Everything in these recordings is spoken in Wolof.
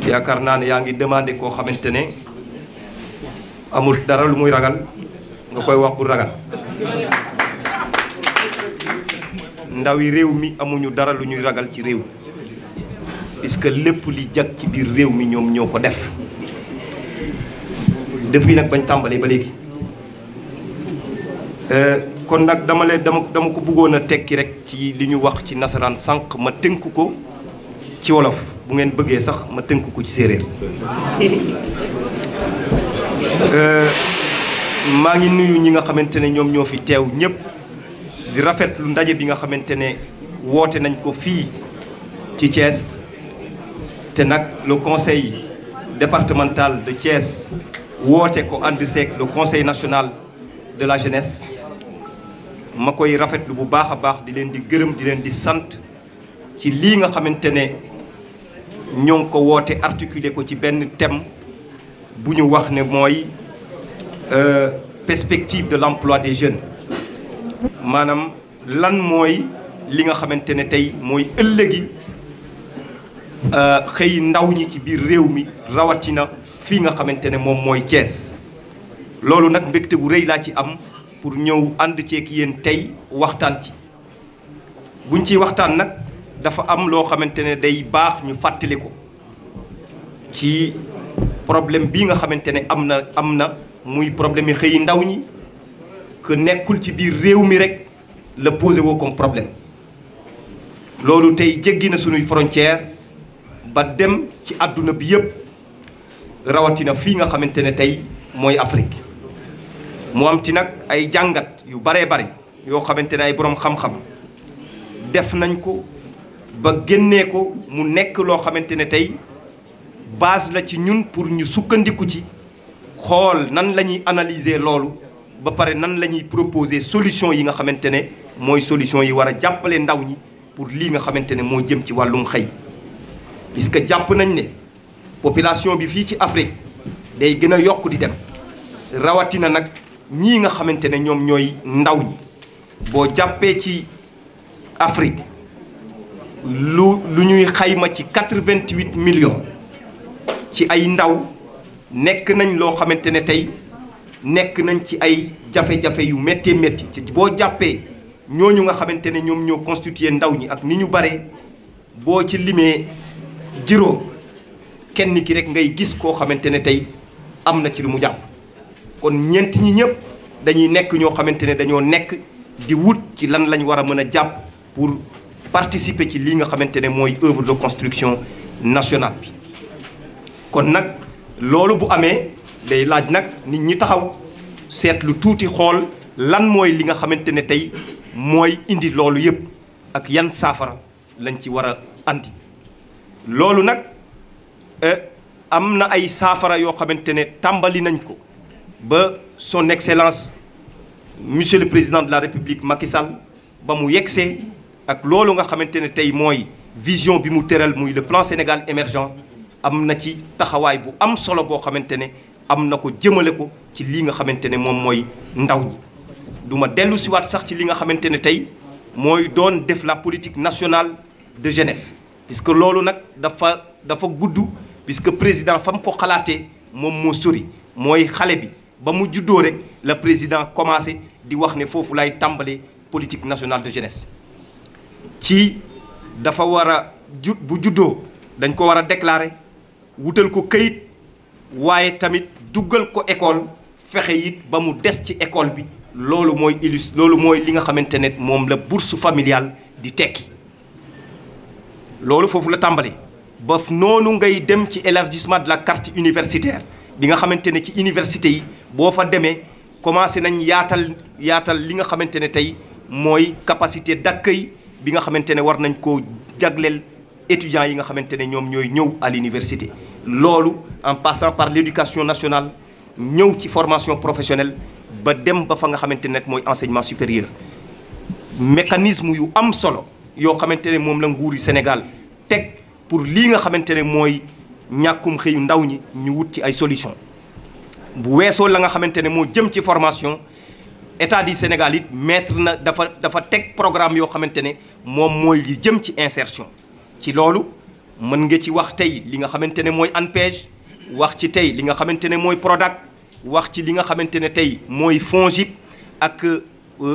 yaakaar naa ne yaa ngi demandé koo xamante ne amul dara lu muy ragal nga koy wax bu ragal ndaw yi réew mi amuñu dara lu ñuy ragal ci réew puisque lépp li jag ci biir réew mi ñoom ñoo ko def depuis nag bañ tàmbalee ba léegi kon nag dama ko bëggoon a tekki rek ci li ñu wax ci nasaraan sànq ma tënk ko ci wolof bu ngeen bëggee sax ma tënk ko ci séeréer maa ngi nuyu ñi nga xamante ne ñoom ñoo fi teew ñëpp di rafetlu ndaje bi nga xamante ne woote nañ ko fii ci Thiès te nag le conseil départemental de Thiès woote ko ànd seeg le conseil national de la jeunesse ma koy rafetlu bu baax a baax di leen di gërëm di leen di sant ci lii nga xamante ne ñoo ngi ko woote articulé ko ci benn thème bu ñu wax ne mooy perspective de l'emploi des jeunes maanaam lan mooy li nga xamante ne tey mooy ëllëgi xëy ndaw ñi ci biir réew mi rawatina fii nga xamante ne moom mooy Thiès loolu nag mbégte bu rëy laa ci am pour ñëw ànd ceeg yéen tey waxtaan ci buñ ciy waxtaan nag dafa am loo xamante ne day baax ñu fàttali ko ci problème bii nga xamante ne am na muy problème yi xëy ndaw ñi que nekkul ci biir réew mi rek la posé woo comme problème loolu tey jéggi na sunuy frontière ba dem ci àdduna bi yëpp rawatina fii nga xamante ne tey mooy Afrique mu am ci nag ay jàngat yu baree bari yoo xamante ne ay boroom xam-xam def nañ ko ba génnee ko mu nekk loo xamante ne tey base la ci ñun pour ñu sukkandiku ci xool nan la ñuy analyser loolu ba pare nan la ñuy proposer solution yi nga xamante ne mooy solution yi war a jàppale ndaw ñi pour lii nga xamante ne moo jëm ci wàllum xëy puisque jàpp nañ ne population bi fii ci Afrique day gën a yokk di dem rawatina nag ñii nga xamante ne ñoom ñooy ndaw ñi boo jàppee ci Afrique lu ñuy xayma ci 88 millions ci ay ndaw nekk nañ loo xamante ne tey nekk nañ ci ay jafe-jafe yu méttee métti ci boo jàppee ñooñu nga xamante ne ñoom ñoo constitué ndaw ñi ak ni ñu bare boo ci limee juróom kenn ki rek ngay gis koo xamante ne tey am na ci lu mu jàpp kon ñeent ñi ñëpp dañuy nekk ñoo xamante ne dañoo nekk di wut ci lan lañ war a mën a jàpp pour participer ci lii nga xamante ne mooy œuvre de construction nationale bi kon nag loolu bu amee day laaj nag nit ñi taxaw seetlu tuuti xool lan mooy li nga xamante ne tey mooy indi loolu yëpp ak yan saafara lañ ci war a andi loolu nag am na ay saafara yoo xamante ne tàmbali nañ ko ba son excellence monsieur le président de la république Macky Sall ba mu yegsee ak loolu nga xamante ne tey mooy vision bi mu tëral muy le plan Sénégal émergent am na ci taxawaay bu am solo boo xamante ne am na ko jëmale ko ci lii nga xamante ne moom mooy ndaw ñi du ma dellu siwaat sax ci li nga xamante ne tey mooy doon def la politique nationale de jeunesse puisque loolu nag dafa gudd puisque président fa mu ko xalaatee moom moo sori mooy xale bi ba mu juddoo rek la président commencé di wax ne foofu lay tàmbalee politique nationale de jeunesse ci dafa war a bu juddoo dañ ko war a déclarer wutal ko këyit waaye tamit duggal ko école fexe it ba mu des ci école bi loolu mooy li nga xamante ne moom la bourse familiale di tekki loolu foofu la tàmbali ba noonu ngay dem ci élargissement de la carte universitaire bi nga xamante ne ci université yi boo fa demee commencé nañ yaatal li nga xamante ne tey mooy capacité d'accueil bi nga xamante ne war nañ koo jagleel étudiants yi nga xamante ne ñoom ñooy ñëw à l'université loolu en passant par l'éducation nationale ñëw ci formation professionnelle ba dem ba fa nga xamante ne nag mooy enseignement supérieur mécanisme yu am solo yoo xamante ne moom la nguuri Sénégal teg pour lii nga xamante ne mooy ñàkkum xëyu ndaw ñi ñu wut ci ay solution bu weesoo la nga xamante ne moo jëm ci formation état du Sénégal it dafa teg programme yoo xamante ne moom mooy li jëm ci insertion ci loolu mën nga ci wax tey li nga xamante ne mooy ANPEJ wax ci tey li nga xamante ne mooy Prodac wax ci li nga xamante ne tey mooy FONGIP ak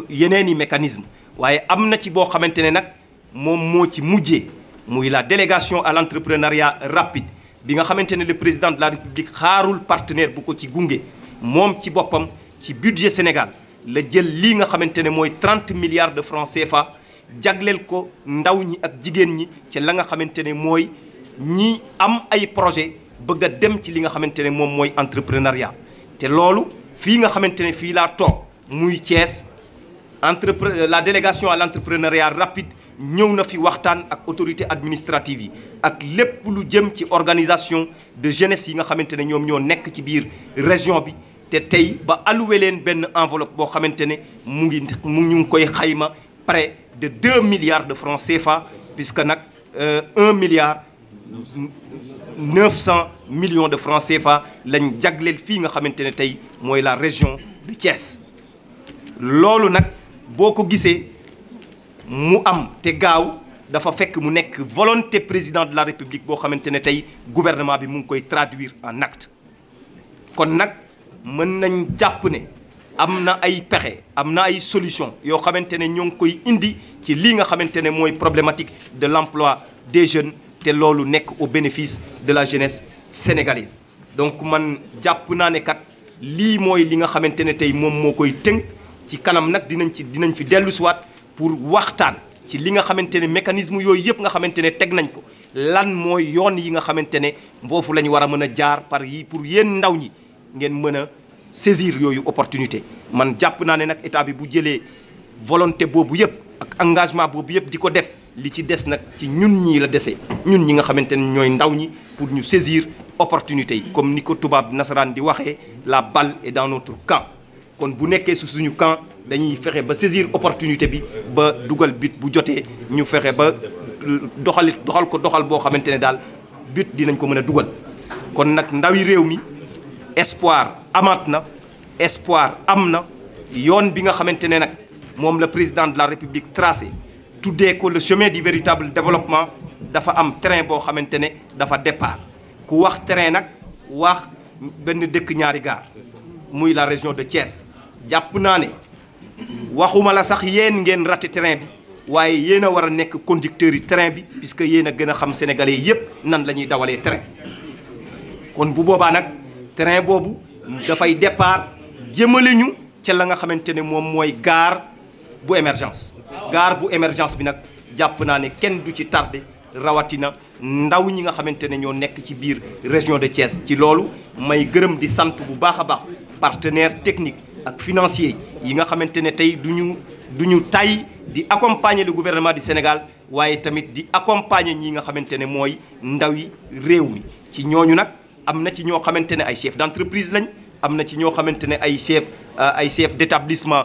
yeneen i mécanisme waaye am na ci boo xamante ne nag moom moo ci mujjee muy la délégation à l'entrepreneuriat rapide bi nga xamante ne le président de la République xaarul partenaire bu ko ci gunge moom ci boppam ci budget Sénégal la jël lii nga xamante ne mooy 30 milliards de francs CFA jagleel ko ndaw ñi ak jigéen ñi ci la nga xamante ne mooy ñi am ay projet bëgg a dem ci li nga xamante ne moom mooy entrepreneuriat te loolu fii nga xamante ne fii laa toog muy Thiès la délégation à l'entrepreneuriat rapide ñëw na fi waxtaan ak autorité administrative yi ak lépp lu jëm ci organisation de jeunesse yi nga xamante ne ñoom ñoo nekk ci biir région bi te tey ba alloué leen benn enveloppe boo xamante ne ñu ngi koy xayma près de 2 milliards de francs CFA puisque nag 1 milliard 900 millions de francs CFA lañ jagleel fii nga xamante ne tey mooy la région de Thiès. loolu nag boo ko gisee mu am te gaaw dafa fekk mu nekk volonté président de la République boo xamante ne tey gouvernement bi mu ngi koy traduire en acte kon nag mën nañ jàpp ne am na ay pexe am na ay solution yoo xamante ne ñoo ngi koy indi ci lii nga xamante ne mooy problématique de l'emploi des jeunes te loolu nekk au bénéfice de la jeunesse sénégalaise. donc man jàpp naa ne kat lii mooy li nga xamante ne tey moom moo koy tënk ci kanam nag dinañ fi dellu siwaat pour waxtaan ci li nga xamante ne mécanisme yooyu yëpp nga xamante ne teg nañ ko lan mooy yoon yi nga xamante ne foofu la ñu war a mën a jaar par yi pour yéen ndaw ñi ngeen mën a saisir yooyu opportunité. man jàpp naa ne nag état bi bu jëlee volonté boobu yëpp ak engagement boobu yëpp di ko def li ci des nag ci ñun ñii la desee ñun ñi nga xamante ne ñooy ndaw ñi pour ñu saisir opportunité yi comme ni ko tubaab nasaraan di waxee la balle est dans notre camp. kon bu nekkee su suñu camp dañuy fexe ba saisir opportunité bi ba dugal but bu jotee ñu fexe ba doxal boo xamante ne daal but dinañ ko mën a dugal. kon nag ndawi réew mi espoir amaat na espoir am na yoon bi nga xamante ne nag moom la président de la République tracé tuddee ko le chemin du véritable développement dafa am train boo xamante ne dafa départ ku wax train nag wax benn dëkk ñaari gaar muy la région de Thiès. jàpp naa ne waxuma la sax yéen ngeen raté train bi waaye yéen a war a nekk conducteurs yi train bi puisque yéen a gën a xam sénégalais yépp nan la ñuy dawalee train. kon bu boobaa nag train boobu dafay départ jëmale ñu ca la nga xamante ne moom mooy gare bu émergence. gare bu émergence bi nag jàpp naa ne kenn du ci tardé rawatina ndaw ñi nga xamante ne ñoo nekk ci biir région de Thiès. ci loolu may gërëm di sant bu baax a baax partenaire technique ak financier yi nga xamante ne tey du ñu tay di accompagner le gouvernement du Sénégal waaye tamit di accompagner ñi nga xamante ne mooy ndawi réew mi. ci ñooñu nag am na ci ñoo xamante ne ay chef d'entreprise lañ am na ci ñoo xamante ne ay chef d'établissement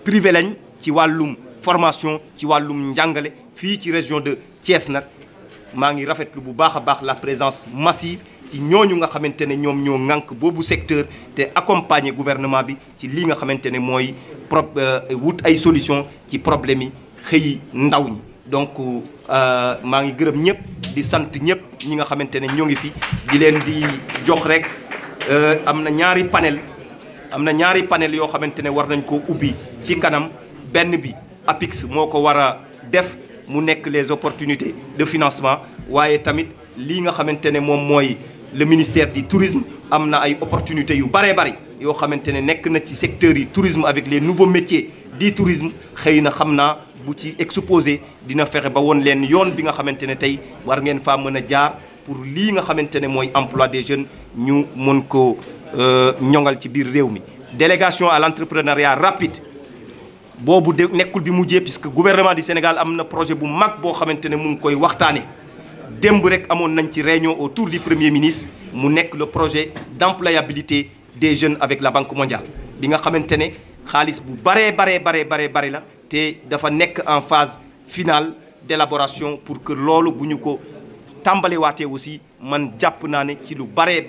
privé lañ ci wàllum formation ci wàllum njàngale fii ci région de Thiès. nag maa ngi rafetlu bu baax a baax la présence massive ci ñooñu nga xamante ne ñoom ñoo ŋànk boobu secteur te accompagner gouvernement bi ci lii nga xamante ne mooy wut ay solution ci problème yi xëyi ndaw ñi. donc maa ngi gërëm ñëpp di sant ñëpp ñi nga xamante ne ñoo ngi fi di leen di jox rek am na ñaari panel yoo xamante ne war nañ ko ubbi ci kanam. benn bi APIX moo ko war a def mu nekk les opportunités de financement waaye tamit lii nga xamante ne moom mooy le ministère du tourisme am na ay opportunités yu bëree bëri yoo xamante ne nekk na ci secteur yi tourisme avec les nouveaux métiers du tourisme. xëy na xam naa bu ci exposé dina fexe ba woon leen yoon bi nga xamante ne tey war ngeen faa mën a jaar pour lii nga xamante ne mooy emploi des jeunes ñu mën ko ñoŋal ci biir réew mi. délégation à l'entrepreneuriat rapide boobu de nekkul bi mujjee puisque gouvernement du Sénégal am na projet bu mag boo xamante ne mu ngi koy waxtaane démb rek amoon nañ ci réunion autour du premier ministre mu nekk le projet d'employabilité des jeunes avec la Banque mondiale bi nga xamante ne xaalis bu baree la te dafa nekk en phase finale d'élaboration pour que loolu bu ñu ko tàmbaliwaatee aussi man jàpp naa ne ci lu bari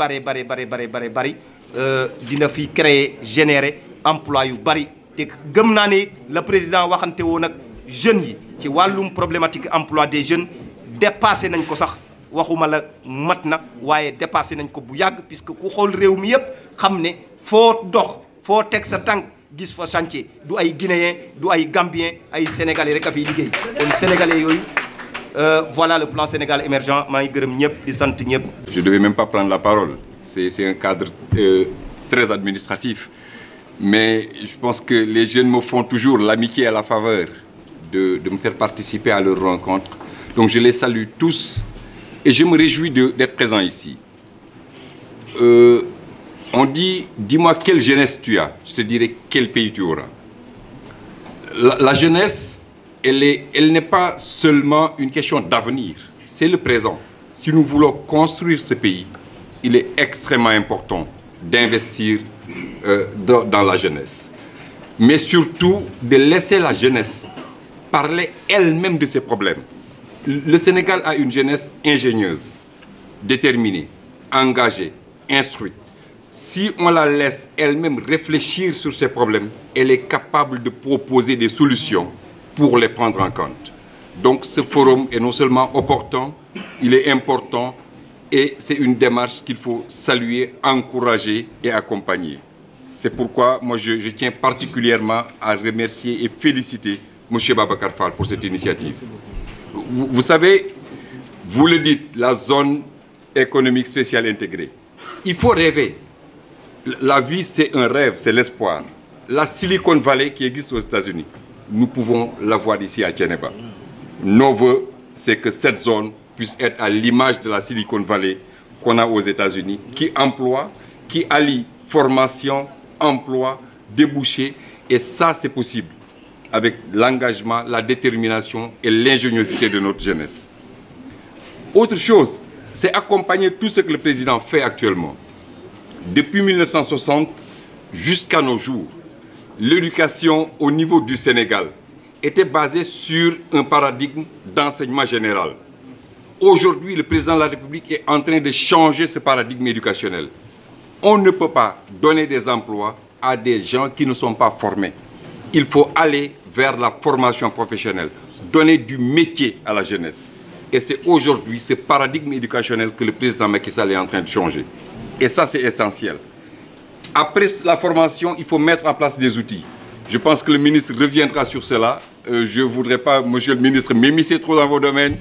dina fi créer générer emploi yu bari. te gëm naa ne le président waxante woon ak jeunes yi ci wàllum problématique emploi des jeunes dépassé nañ ko sax waxuma la mat na waaye dépassé nañ ko bu yàgg puisque ku xool réew mi yëpp xam ne foo dox foo teg sa tànk gis fa chantier du ay guinéen du ay gambien ay sénégalais rek a fiy liggéey kon sénégalais yooyu voilà le plan Sénégal émergent maa ngi gërëm ñëpp di sant ñëpp. Je devais même pas prendre la parole, c'est un cadre très administratif, mais je pense que les jeunes me font toujours l'amitié à la faveur de me faire participer à leur rencontre. Donc je les salue tous et je me réjouis d'être présent ici. On dit, dis-moi quelle jeunesse tu as, je te dirai quel pays tu auras. La jeunesse, elle n'est pas seulement une question d'avenir, c'est le présent. Si nous voulons construire ce pays, il est extrêmement important d'investir dans la jeunesse. Mais surtout, de laisser la jeunesse parler elle-même de ses problèmes. Le Sénégal a une jeunesse ingénieuse, déterminée, engagée, instruite. Si on la laisse elle-même réfléchir sur ses problèmes, elle est capable de proposer des solutions pour les prendre en compte. Donc ce forum est non seulement opportun, il est important et c'est une démarche qu'il faut saluer, encourager et accompagner. C'est pourquoi moi je tiens particulièrement à remercier et féliciter M. Babacar Fall pour cette initiative. Vous savez, vous le dites, la zone économique spéciale intégrée. Il faut rêver. La vie, c'est un rêve, c'est l'espoir. La Silicon Valley qui existe aux États-Unis, nous pouvons l'avoir ici à Thiénaba. Nos vœux, c'est que cette zone puisse être à l'image de la Silicon Valley qu'on a aux États-Unis, qui emploie, qui allie formation, emploi, débouchés. Et ça, c'est possible avec l'engagement, la détermination et l'ingéniosité de notre jeunesse. Autre chose, c'est accompagner tout ce que le président fait actuellement. Depuis 1960 jusqu'à nos jours, l'éducation au niveau du Sénégal était basée sur un paradigme d'enseignement général. Aujourd'hui, le président de la République est en train de changer ce paradigme éducationnel. On ne peut pas donner des emplois à des gens qui ne sont pas formés. Il faut aller vers la formation professionnelle, donner du métier à la jeunesse. Et c'est aujourd'hui ce paradigme éducationnel que le président Macky Sall est en train de changer. Et ça, c'est essentiel. Après la formation, il faut mettre en place des outils. Je pense que le ministre reviendra sur cela. Je ne voudrais pas, monsieur le ministre, m'immiscer trop dans vos domaines,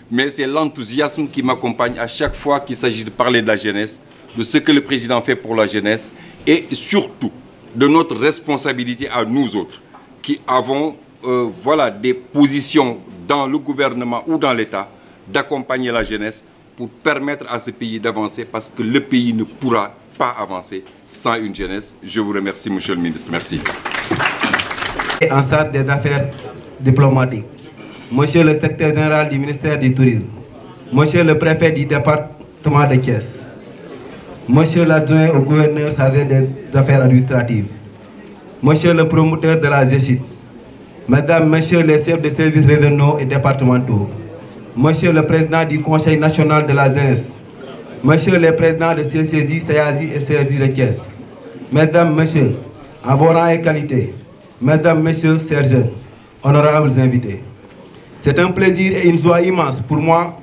mais c'est l'enthousiasme qui m'accompagne à chaque fois qu'il s'agit de parler de la jeunesse, de ce que le président fait pour la jeunesse et surtout de notre responsabilité à nous autres qui avons voilà, des positions dans le gouvernement ou dans l'État d'accompagner la jeunesse pour permettre à ce pays d'avancer parce que le pays ne pourra pas avancer sans une jeunesse. Je vous remercie, monsieur le ministre. Merci. En charge des affaires diplomatiques, monsieur le secrétaire général du ministère du Tourisme, monsieur le préfet du département de Thiès, monsieur l'adjoint au gouverneur chargé des affaires administratives, monsieur le promoteur de la GECIT, mesdames, messieurs les chefs de services régionaux et départementaux, monsieur le président du Conseil national de la jeunesse, monsieur le président de CCJ, CAJ et CRJ de Thiès, mesdames, messieurs, en vos rangs et qualités, mesdames, messieurs, chers jeunes, honorables invités. C'est un plaisir et une joie immense pour moi,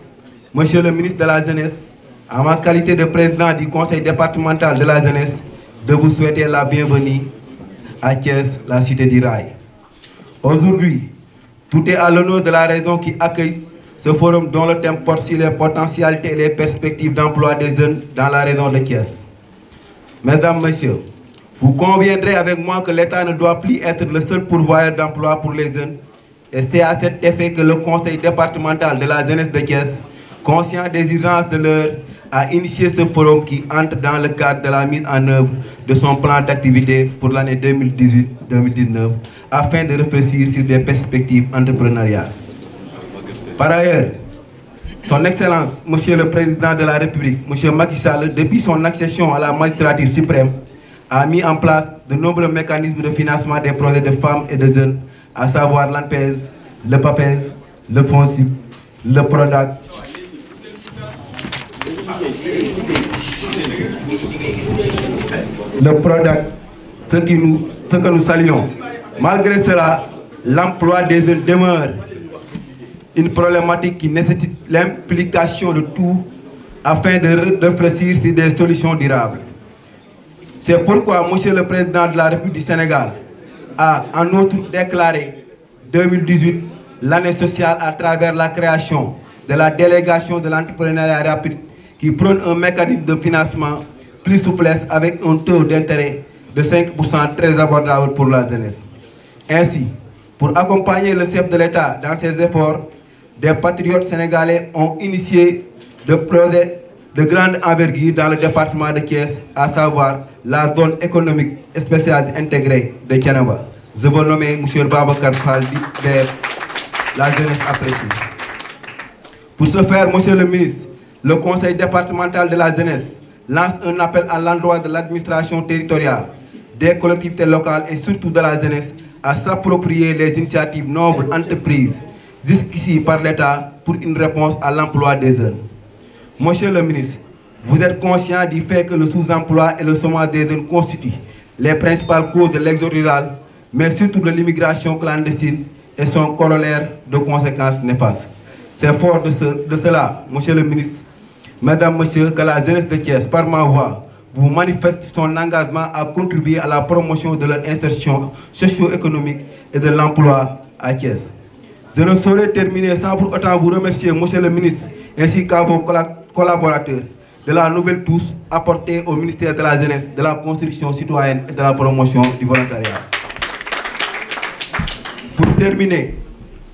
monsieur le ministre de la Jeunesse, en ma qualité de président du Conseil départemental de la jeunesse, de vous souhaiter la bienvenue à Thiès, la cité du rail. Aujourd'hui, tout est à l'honneur de la région qui accueille ce forum dont le thème porte sur les potentialités et les perspectives d'emploi des jeunes dans la région de Thiès. Mesdames, messieurs, vous conviendrez avec moi que l'État ne doit plus être le seul pourvoyeur d'emploi pour les jeunes. Et c'est à cet effet que le Conseil départemental de la jeunesse de Thiès, conscient des urgences de l'heure, a initié ce forum qui entre dans le cadre de la mise en œuvre de son plan d'activité pour l'année 2018-2019 afin de réfléchir sur des perspectives entrepreneuriales. Par ailleurs, son Excellence, Monsieur le Président de la République, M. Macky Sall, depuis son accession à la magistrature suprême, a mis en place de nombreux mécanismes de financement des projets de femmes et de jeunes, à savoir l'ANPES, le PAPES, le FONSIP, le PRODAC, ce que nous saluons. Malgré cela, l'emploi des jeunes demeure une problématique qui nécessite l'implication de tous afin de réfléchir sur des solutions durables. C'est pourquoi Monsieur le Président de la République du Sénégal a en outre déclaré 2018 l'année sociale à travers la création de la délégation de l'entrepreneuriat rapide qui prône un mécanisme de financement plus souplesse avec un taux d'intérêt de 5% très abordable pour la jeunesse. Ainsi, pour accompagner le chef de l'État dans ses efforts, des patriotes sénégalais ont initié des projets de grande envergure dans le département de Thiès, à savoir la zone économique spéciale intégrée de Thiénaba. Je veux nommer M. Babacar Fall de la jeunesse apprécie. Pour ce faire, Monsieur le ministre, le Conseil départemental de la jeunesse lance un appel à l'endroit de l'administration territoriale, des collectivités locales et surtout de la jeunesse à s'approprier les initiatives nobles entreprises jusqu'ici par l'État pour une réponse à l'emploi des jeunes. Monsieur le ministre, vous êtes conscient du fait que le sous-emploi et le chômage des jeunes constituent les principales causes de l'exode rural, mais surtout de l'immigration clandestine et son corollaire de conséquences néfastes. C'est fort de cela, Monsieur le ministre, Mesdames, Messieurs, que la jeunesse de Thiès, par ma voix, vous manifeste son engagement à contribuer à la promotion de leur insertion socio-économique et de l'emploi à Thiès. Je ne saurais terminer sans pour autant vous remercier, Monsieur le ministre, ainsi qu'à vos collaborateurs de la nouvelle touche apportée au ministère de la Jeunesse, de la Construction citoyenne et de la promotion du volontariat. Pour terminer,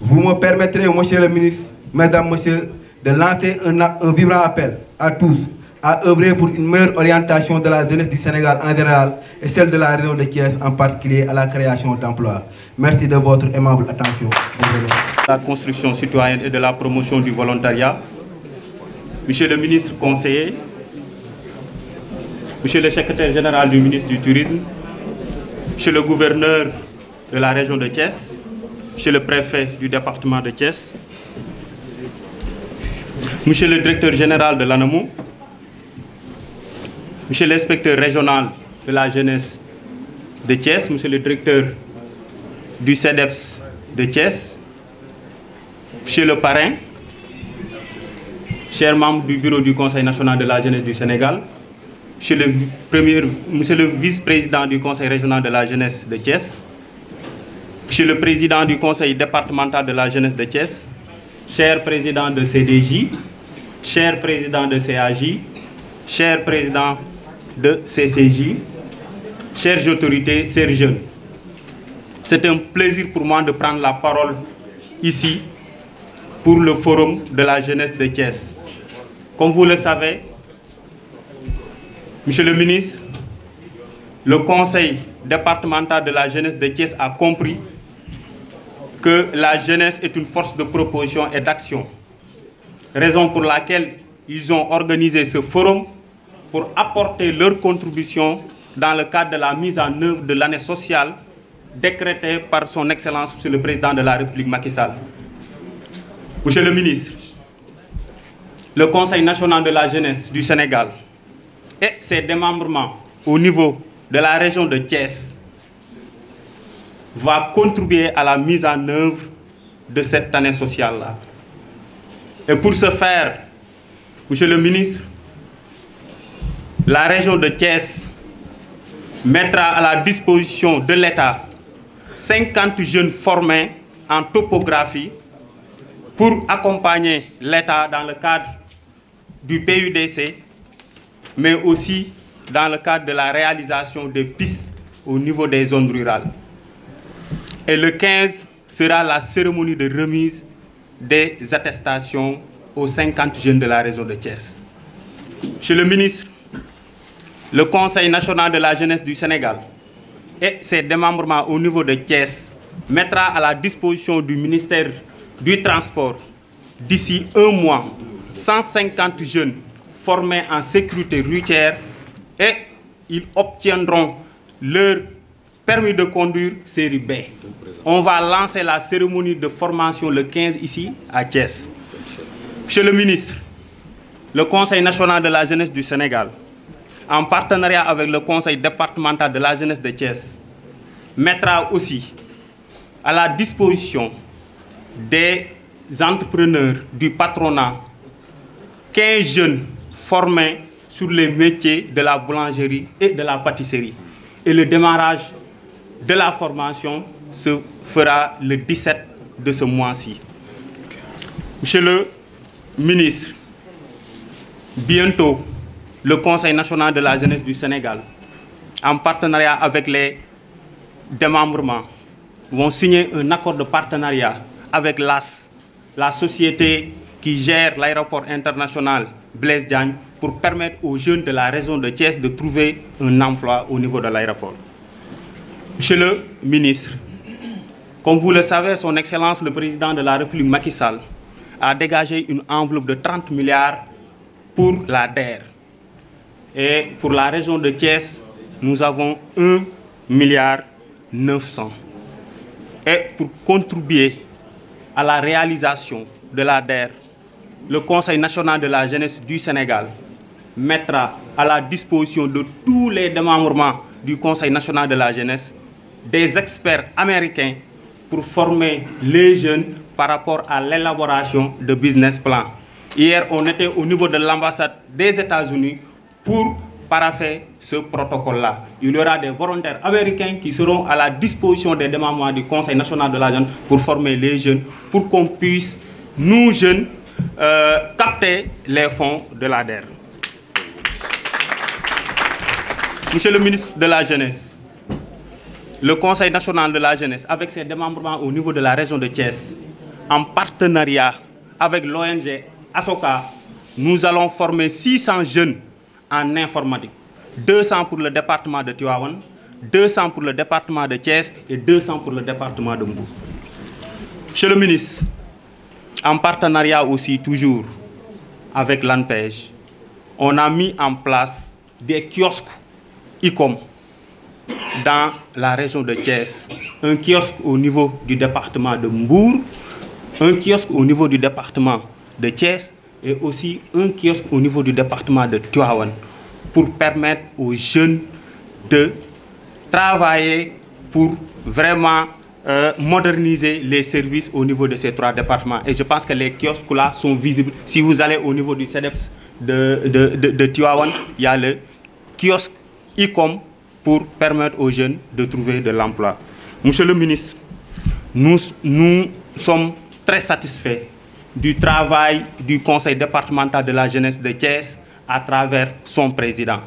vous me permettrez, Monsieur le ministre, Mesdames, Messieurs, de lancer un vibrant appel à tous à œuvrer pour une meilleure orientation de la jeunesse du Sénégal en général et celle de la région de Thiès en particulier à la création d'emplois. Merci de votre aimable attention. La construction citoyenne et de la promotion du volontariat, Monsieur le ministre conseiller, Monsieur le secrétaire général du ministre du Tourisme, Monsieur le gouverneur de la région de Thiès, Monsieur le préfet du département de Thiès, Monsieur le directeur général de l'ANAMO, Monsieur l'inspecteur régional de la jeunesse de Thiès, Monsieur le directeur du CEDEPS de Thiès, Monsieur le parrain, chers membres du bureau du Conseil national de la jeunesse du Sénégal, Monsieur le vice-président du Conseil régional de la jeunesse de Thiès, Monsieur le président du Conseil départemental de la jeunesse de Thiès, chers présidents de CDJ, chers présidents de CAJ, chers présidents de CCJ, chères autorités, chers jeunes. C'est un plaisir pour moi de prendre la parole ici pour le forum de la jeunesse de Thiès. Comme vous le savez, Monsieur le ministre, le Conseil départemental de la jeunesse de Thiès a compris que la jeunesse est une force de proposition et d'action. Raison pour laquelle ils ont organisé ce forum pour apporter leur contribution dans le cadre de la mise en œuvre de l'année sociale décrétée par son Excellence, Monsieur le Président de la République Macky Sall. Monsieur le ministre, le Conseil national de la jeunesse du Sénégal et ses démembrements au niveau de la région de Thiès va contribuer à la mise en œuvre de cette année sociale-là. Et pour ce faire, Monsieur le ministre, la région de Thiès mettra à la disposition de l'État 50 jeunes formés en topographie pour accompagner l'État dans le cadre du PUDC, mais aussi dans le cadre de la réalisation des pistes au niveau des zones rurales. Et le 15 sera la cérémonie de remise des attestations aux 50 jeunes de la région de Thiès. Monsieur le ministre, le Conseil national de la jeunesse du Sénégal et ses démembrements au niveau de Thiès mettra à la disposition du ministère du Transport d'ici un mois 150 jeunes formés en sécurité routière et ils obtiendront leur permis de conduire série B. On va lancer la cérémonie de formation le 15 ici à Thiès. Monsieur le ministre, le Conseil national de la jeunesse du Sénégal, en partenariat avec le Conseil départemental de la jeunesse de Thiès, mettra aussi à la disposition des entrepreneurs du patronat, 15 jeunes formés sur les métiers de la boulangerie et de la pâtisserie. Et le démarrage de la formation se fera le 17 de ce mois-ci. Monsieur le ministre, bientôt, le Conseil national de la jeunesse du Sénégal, en partenariat avec les démembrements, vont signer un accord de partenariat avec l'AS, la société qui gère l'aéroport international Blaise Diagne, pour permettre aux jeunes de la région de Thiès de trouver un emploi au niveau de l'aéroport. Monsieur le ministre, comme vous le savez, son Excellence le Président de la République Macky Sall a dégagé une enveloppe de 30 milliards pour la DER. Et pour la région de Thiès, nous avons 1,9 milliard. Et pour contribuer à la réalisation de la DER, le Conseil national de la jeunesse du Sénégal mettra à la disposition de tous les démembrements du Conseil national de la jeunesse des experts américains pour former les jeunes par rapport à l'élaboration de business plans. Hier, on était au niveau de l'ambassade des États-Unis pour paraffer ce protocole-là. Il y aura des volontaires américains qui seront à la disposition des démembrements du Conseil national de la jeunesse pour former les jeunes, pour qu'on puisse, nous jeunes, capter les fonds de la DER. Monsieur le ministre de la Jeunesse, le Conseil national de la jeunesse, avec ses démembrements au niveau de la région de Thiès, en partenariat avec l'ONG Asoka, nous allons former 600 jeunes en informatique. 200 pour le département de Tivaouane, 200 pour le département de Thiès et 200 pour le département de Mbour. Monsieur le ministre, en partenariat aussi toujours avec l'ANPEJ, on a mis en place des kiosques ICOM dans la région de Thiès. Un kiosque au niveau du département de Mbour, un kiosque au niveau du département de Thiès et aussi un kiosque au niveau du département de Tivaouane pour permettre aux jeunes de travailler pour vraiment moderniser les services au niveau de ces 3 départements. Et je pense que les kiosques-là sont visibles. Si vous allez au niveau du CEDEPS de Tivaouane, il y a le kiosque ICOM pour permettre aux jeunes de trouver de l'emploi. Monsieur le ministre, nous sommes très satisfaits du travail du Conseil départemental de la jeunesse de Thiès à travers son président.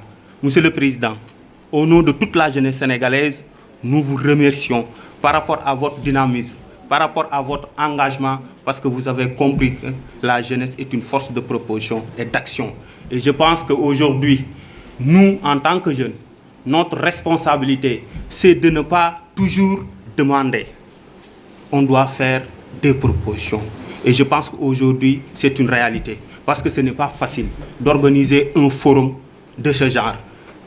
Monsieur le Président, au nom de toute la jeunesse sénégalaise, nous vous remercions par rapport à votre dynamisme, par rapport à votre engagement, parce que vous avez compris que la jeunesse est une force de proposition et d'action. Et je pense qu'aujourd'hui, nous, en tant que jeunes, notre responsabilité, c'est de ne pas toujours demander. On doit faire des propositions. Et je pense qu'aujourd'hui, c'est une réalité. Parce que ce n'est pas facile d'organiser un forum de ce genre.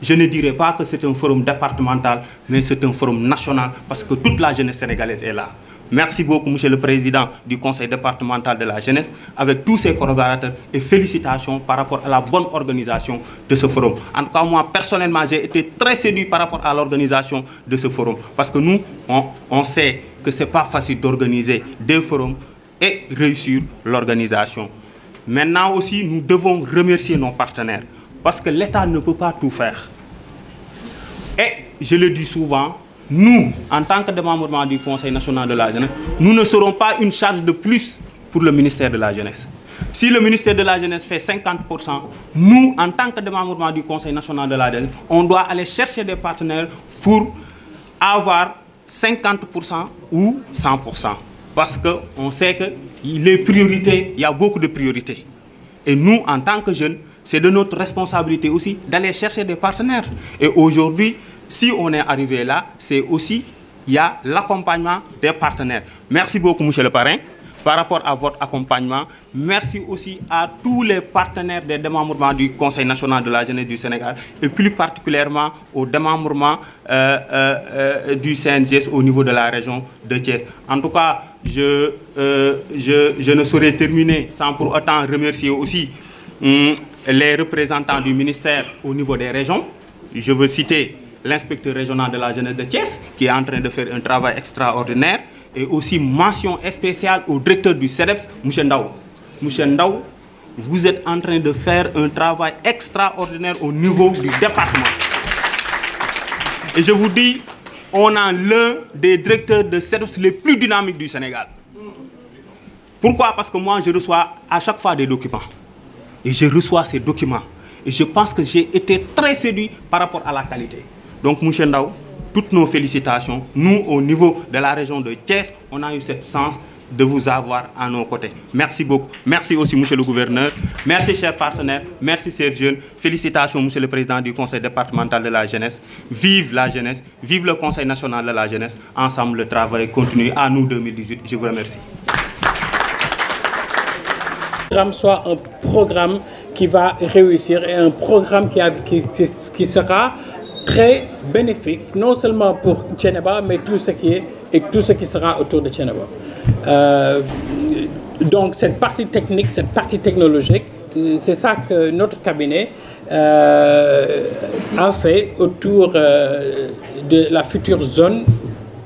Je ne dirais pas que c'est un forum départemental, mais c'est un forum national, parce que toute la jeunesse sénégalaise est là. Merci beaucoup, Monsieur le Président du Conseil départemental de la jeunesse, avec tous ses collaborateurs, et félicitations par rapport à la bonne organisation de ce forum. En tout cas, moi, personnellement, j'ai été très séduit par rapport à l'organisation de ce forum, parce que nous, on sait que ce n'est pas facile d'organiser des forums et réussir l'organisation. Maintenant aussi, nous devons remercier nos partenaires, parce que l'État ne peut pas tout faire. Et je le dis souvent, nous, en tant que démembrement du Conseil national de la jeunesse, nous ne serons pas une charge de plus pour le ministère de la jeunesse. Si le ministère de la jeunesse fait 50%, nous, en tant que démembrement du Conseil national de la jeunesse, on doit aller chercher des partenaires pour avoir 50% ou 100%. Parce qu'on sait que les priorités, il y a beaucoup de priorités. Et nous, en tant que jeunes, c'est de notre responsabilité aussi d'aller chercher des partenaires. Et aujourd'hui, si on est arrivé là, c'est aussi, il y a l'accompagnement des partenaires. Merci beaucoup, monsieur le parrain, par rapport à votre accompagnement. Merci aussi à tous les partenaires des démembrements du Conseil national de la jeunesse du Sénégal, et plus particulièrement aux démembrements du CNJS au niveau de la région de Thiès. En tout cas, je ne saurais terminer sans pour autant remercier aussi les représentants du ministère au niveau des régions. Je veux citer l'inspecteur régional de la jeunesse de Thiès, qui est en train de faire un travail extraordinaire. Et aussi mention spéciale au directeur du CEDEPS, M. Ndao. M. Ndao, vous êtes en train de faire un travail extraordinaire au niveau du département. Et je vous dis, on a l'un des directeurs de CEDEPS les plus dynamiques du Sénégal. Pourquoi? Parce que moi, je reçois à chaque fois des documents. Et je reçois ces documents. Et je pense que j'ai été très séduit par rapport à la qualité. Donc, M. Ndao, toutes nos félicitations. Nous, au niveau de la région de Thiès, on a eu cette chance de vous avoir à nos côtés. Merci beaucoup. Merci aussi, monsieur le gouverneur. Merci, chers partenaires. Merci, chers jeunes. Félicitations, monsieur le président du conseil départemental de la jeunesse. Vive la jeunesse. Vive le conseil national de la jeunesse. Ensemble, le travail continue. À nous, 2018. Je vous remercie. Soit un programme qui va réussir et un programme qui sera très bénéfique, non seulement pour Thiénaba, mais tout ce qui sera autour de Thiénaba. Donc cette partie technique, cette partie technologique, c'est ça que notre cabinet a fait autour de la future zone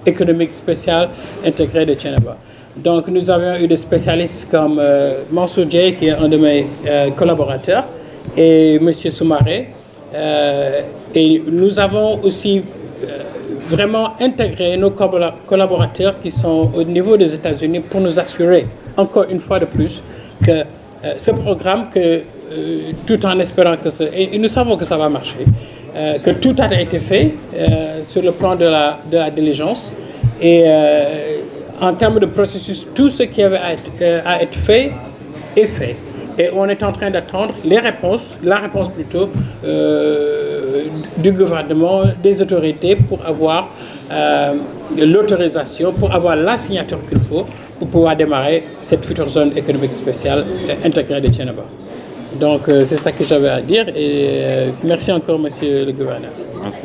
économique spéciale intégrée de Thiénaba. Donc nous avions eu des spécialistes comme Mansour Dieye, qui est un de mes collaborateurs, et M. Soumaré. Et nous avons aussi vraiment intégré nos collaborateurs qui sont au niveau des États-Unis pour nous assurer, encore une fois de plus, que ce programme, tout en espérant que et nous savons que ça va marcher, que tout a été fait sur le plan de la diligence. Et en termes de processus, tout ce qui avait à être fait est fait. Et on est en train d'attendre la réponse plutôt du gouvernement, des autorités pour avoir l'autorisation, pour avoir la signature qu'il faut pour pouvoir démarrer cette future zone économique spéciale intégrée de Thiénaba. Donc c'est ça que j'avais à dire et merci encore, monsieur le gouverneur. Merci.